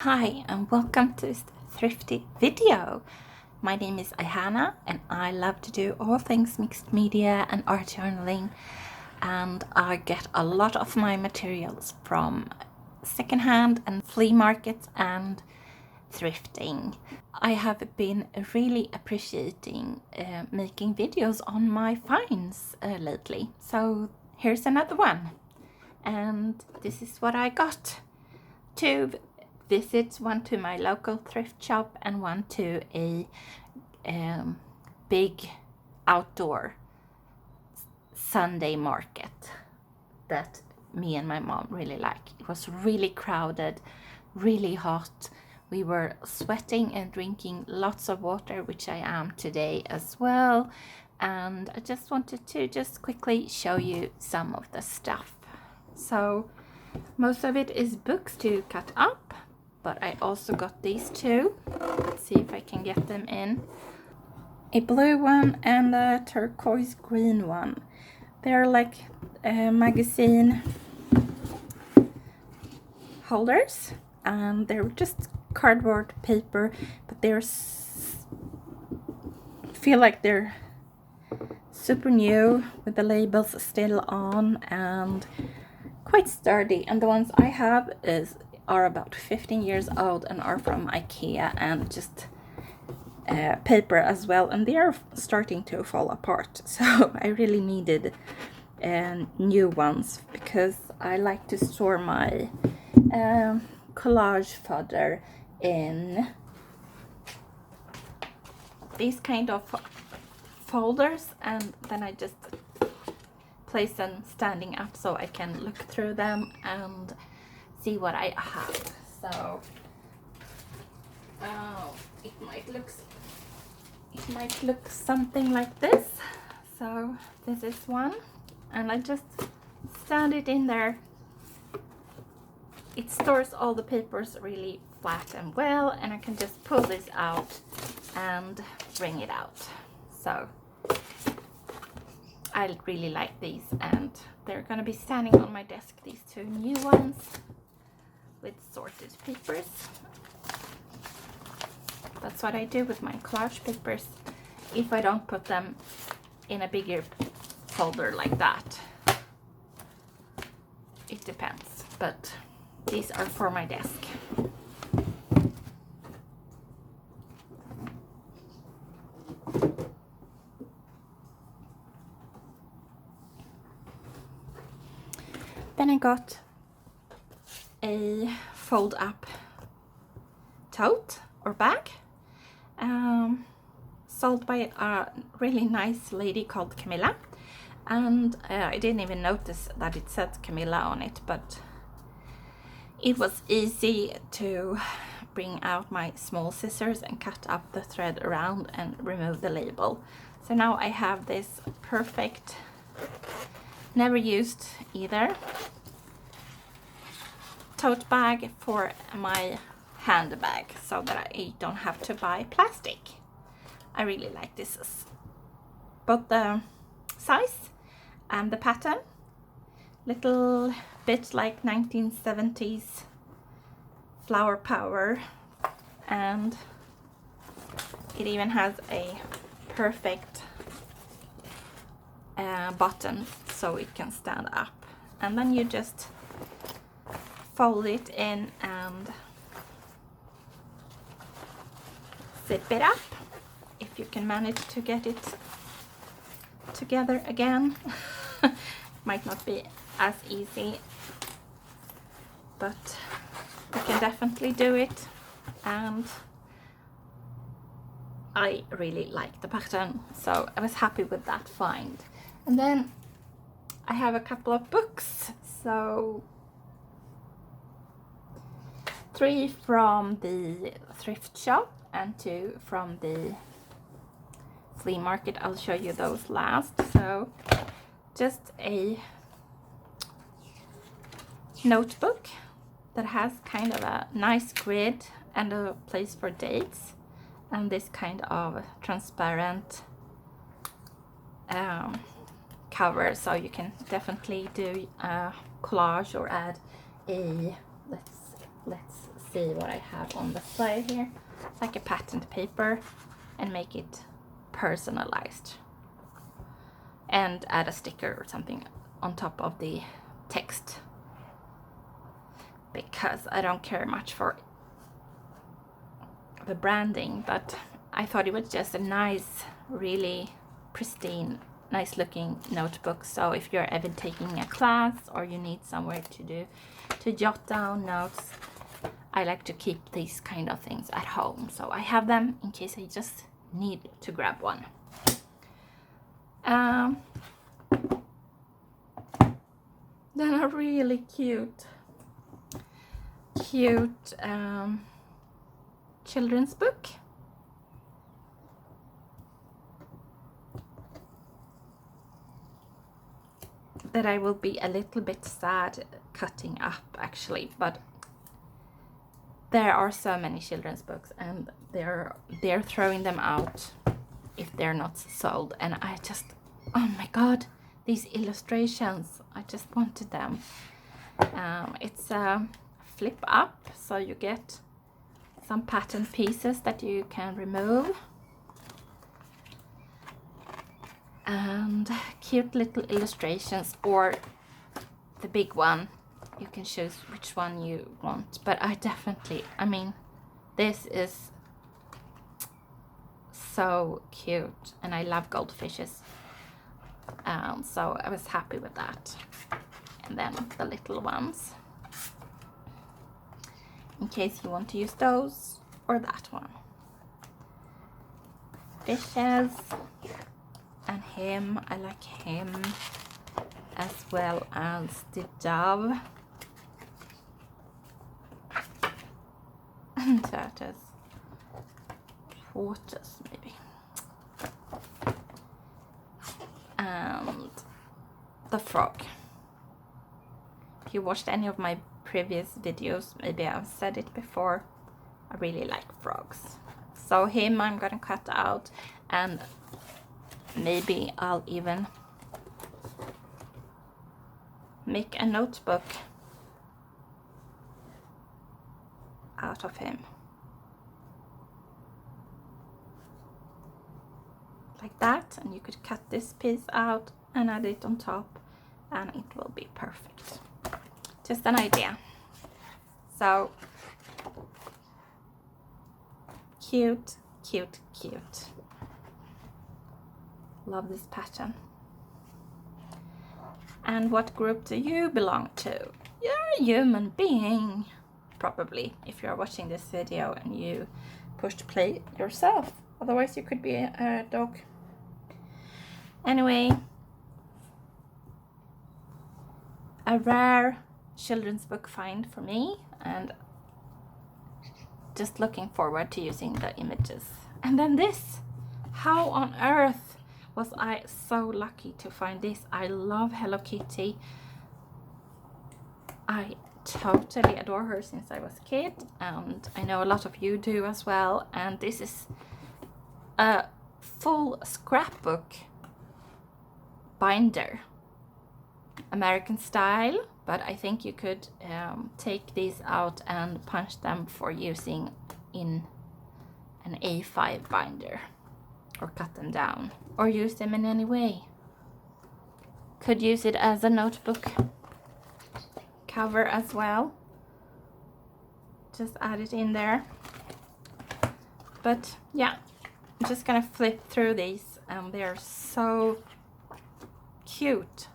Hi and welcome to this thrifty video. My name is Ayhana and I love to do all things mixed media and art journaling, and I get a lot of my materials from secondhand and flea markets and thrifting. I have been really appreciating making videos on my finds lately, so here's another one, and this is what I got. Two visits, one to my local thrift shop and one to a big outdoor Sunday market that me and my mom really like. It was really crowded, really hot. We were sweating and drinking lots of water, which I am today as well. And I just wanted to just quickly show you some of the stuff. So most of it is books to cut up, but I also got these two. Let's see if I can get them in. A blue one and a turquoise green one. They're like magazine holders, and they're just cardboard paper, but they're feel like they're super new with the labels still on and quite sturdy. And the ones I have are about 15 years old and are from IKEA and just paper as well, and they are starting to fall apart. So I really needed new ones because I like to store my collage fodder in these kind of folders, and then I just place them standing up so I can look through them and see what I have. So it might look something like this. So this is one, and I just stand it in there. It stores all the papers really flat and well, and I can just pull this out and bring it out. So I really like these, and they're gonna be standing on my desk, these two new ones with sorted papers. That's what I do with my collage papers if I don't put them in a bigger folder like that. It depends, but these are for my desk. Then I got a fold up tote or bag, sold by a really nice lady called Camilla, and I didn't even notice that it said Camilla on it, but it was easy to bring out my small scissors and cut up the thread around and remove the label. So now I have this perfect, never used either, tote bag for my handbag so that I don't have to buy plastic. I really like this, both the size and the pattern. Little bit like 1970s flower power, and it even has a perfect button so it can stand up, and then you just fold it in and zip it up if you can manage to get it together again. Might not be as easy, but you can definitely do it, and I really like the pattern, so I was happy with that find. And then I have a couple of books, so 3 from the thrift shop and 2 from the flea market. I'll show you those last. So just a notebook that has kind of a nice grid and a place for dates, and this kind of transparent cover, so you can definitely do a collage or add a, let's see what I have on the side here. It's like a patterned paper, and make it personalized. And add a sticker or something on top of the text. Because I don't care much for the branding, but I thought it was just a nice, really pristine, nice looking notebook. So if you're ever taking a class or you need somewhere to jot down notes, I like to keep these kind of things at home. So I have them in case I just need to grab one. Then a really cute children's book. That I will be a little bit sad cutting up actually, but there are so many children's books and they're throwing them out if they're not sold, and I just, oh my god, these illustrations, I just wanted them. It's a flip up, so you get some pattern pieces that you can remove, and cute little illustrations, or the big one, you can choose which one you want. But I mean, this is so cute, and I love goldfishes, so I was happy with that. And then the little ones, in case you want to use those or that one. Fishes, and him, I like him, as well as the dove and turtles, tortoise maybe, and the frog. If you watched any of my previous videos, maybe I've said it before, I really like frogs. So him I'm gonna cut out, and maybe I'll even make a notebook out of him. Like that, and you could cut this piece out and add it on top, and it will be perfect. Just an idea. So cute, cute, cute. Love this pattern. And what group do you belong to? You're a human being, probably, if you're watching this video and you pushed play yourself. Otherwise you could be a dog. Anyway, a rare children's book find for me, and just looking forward to using the images. And then this, how on earth was I so lucky to find this? I love Hello Kitty. I totally adore her since I was a kid, and I know a lot of you do as well. And this is a full scrapbook binder, American style, but I think you could take these out and punch them for using in an A5 binder, or cut them down, or use them in any way. Could use it as a notebook cover as well. Just add it in there. But yeah, I'm just gonna flip through these, and they're so cute.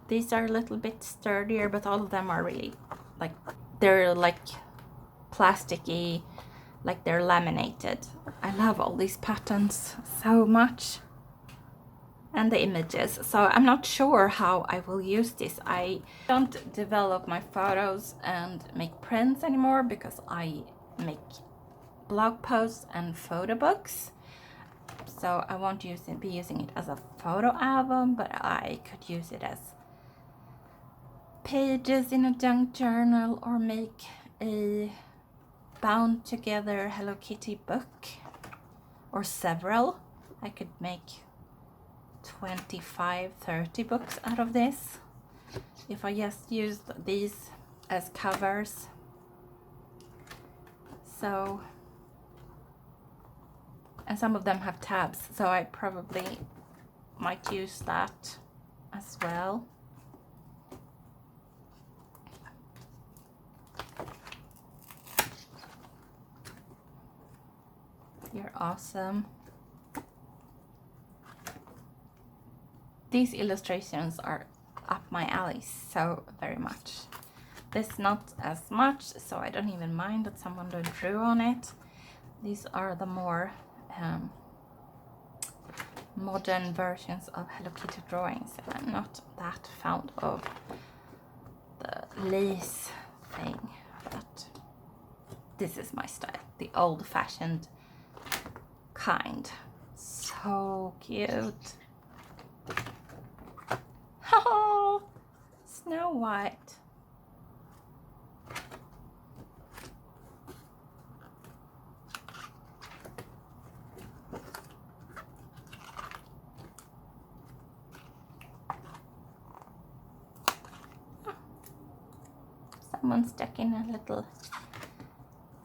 These are a little bit sturdier, but all of them are really like, they're like plasticky, like they're laminated. I love all these patterns so much, and the images. So I'm not sure how I will use this. I don't develop my photos and make prints anymore because I make blog posts and photo books. So I won't be using it as a photo album, but I could use it as pages in a junk journal, or make a bound together Hello Kitty book, or several. I could make 25-30 books out of this if I just used these as covers. So, and some of them have tabs, so I probably might use that as well. You're awesome. These illustrations are up my alley so very much. This not as much, so I don't even mind that someone drew on it. These are the more modern versions of Hello Kitty drawings, and I'm not that fond of the lace thing, but this is my style, the old-fashioned kind. So cute. Oh, Snow White. Someone stuck in a little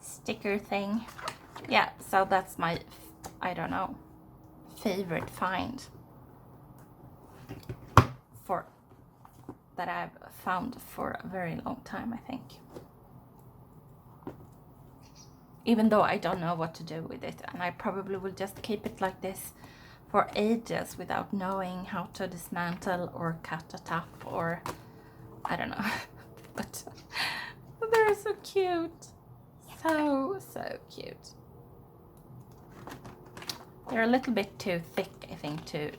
sticker thing. Yeah, so that's my, I don't know, favorite find for that I've found for a very long time, I think. Even though I don't know what to do with it, and I probably will just keep it like this for ages without knowing how to dismantle or cut it up, or I don't know. But they're so cute. So cute. They're a little bit too thick, I think, to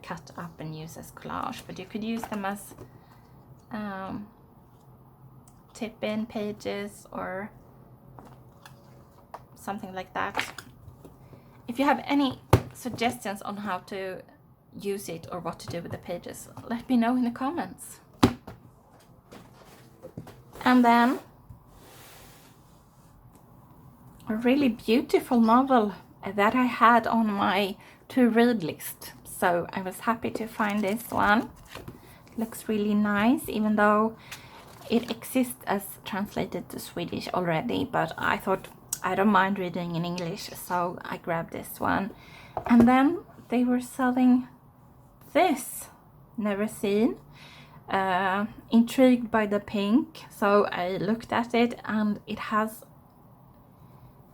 cut up and use as collage, but you could use them as tip-in pages or something like that. If you have any suggestions on how to use it or what to do with the pages, let me know in the comments. And then a really beautiful novel that I had on my to-read list, so I was happy to find this one. It looks really nice, even though it exists as translated to Swedish already, but I thought I don't mind reading in English, so I grabbed this one. And then they were selling this, never seen. Intrigued by the pink, so I looked at it, and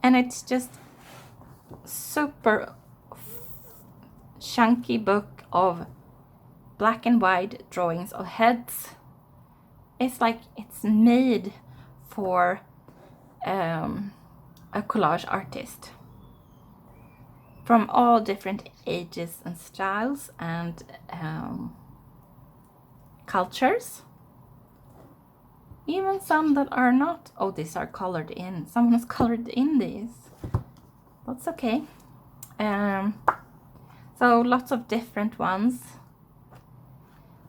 it's just super chunky book of black and white drawings of heads. It's like it's made for a collage artist from all different ages and styles and cultures. Even some that are not. Oh, these are colored in. Someone has colored in these. That's okay. So lots of different ones.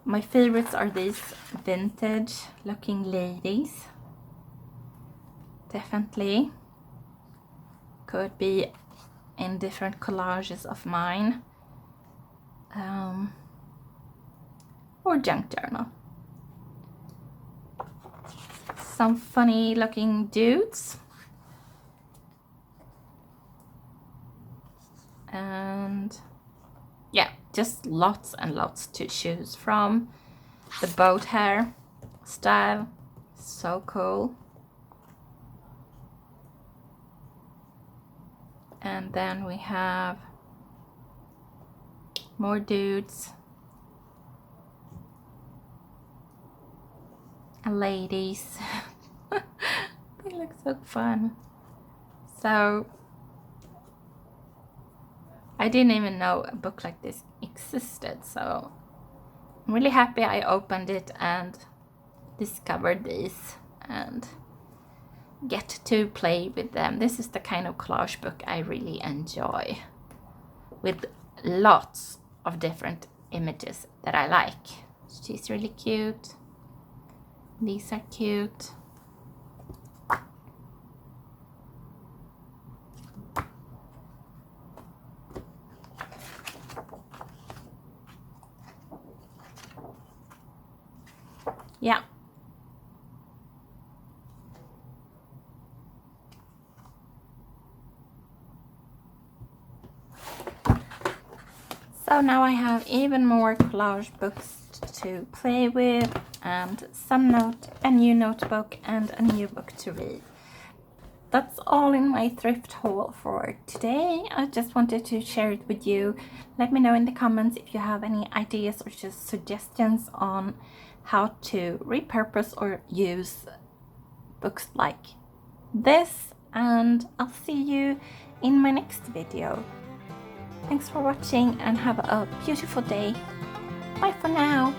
My favorites are these vintage looking ladies. Definitely could be in different collages of mine. Or junk journal. Some funny looking dudes. And yeah, just lots and lots to choose from. The boat hair style, so cool. And then we have more dudes and ladies. They look so fun. So I didn't even know a book like this existed, so I'm really happy I opened it and discovered these and get to play with them. This is the kind of collage book I really enjoy, with lots of different images that I like. She's really cute. These are cute. Yeah. So now I have even more collage books to play with, and a new notebook and a new book to read. That's all in my thrift haul for today. I just wanted to share it with you. Let me know in the comments if you have any ideas or just suggestions on how to repurpose or use books like this, and I'll see you in my next video. Thanks for watching and have a beautiful day. Bye for now.